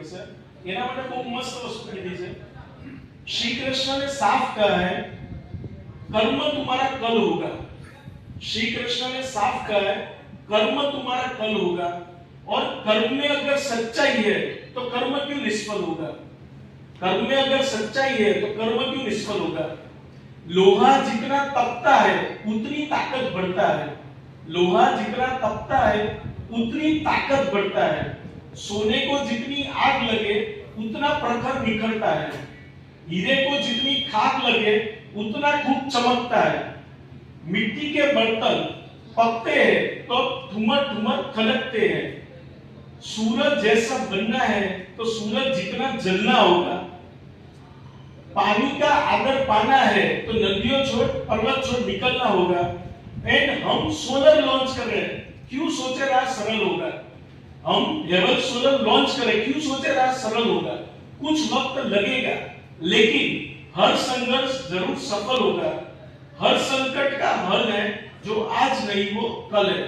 એના માટે બહુ મસ્ત વસ્તુ કીધી છે। श्री कृष्ण ने साफ कहा है कर्म तुम्हारा कल होगा। श्री कृष्ण ने साफ कहा है कर्म तुम्हारा कल होगा, और कर्म में अगर सच्चाई है तो कर्म क्यों निष्फल होगा। कर्म में अगर सच्चाई है तो कर्म क्यों निष्फल होगा। लोहा जितना तपता है उतनी ताकत बढ़ता है। लोहा जितना तपता है उतनी ताकत बढ़ता है। सोने को जितनी आग लगे उतना प्रखर निखरता है। हीरे को जितनी खाक लगे उतना खूब चमकता है। मिट्टी के बर्तन पकते हैं तो ठुमर ठुमर खनकते हैं। सूरज जैसा बनना है तो सूरज जितना जलना होगा। पानी का आदर पाना है तो नदियों छोड़ पर्वत छोड़ निकलना होगा। एंड हम सोलर लॉन्च कर रहे हैं, क्यों सोचे रहा सरल होगा। हम लेवल सोलर लॉन्च करें, क्यों सोचे रहा सरल होगा। कुछ वक्त लगेगा लेकिन हर संघर्ष जरूर सफल होगा। हर संकट का हल है जो आज नहीं वो कल है।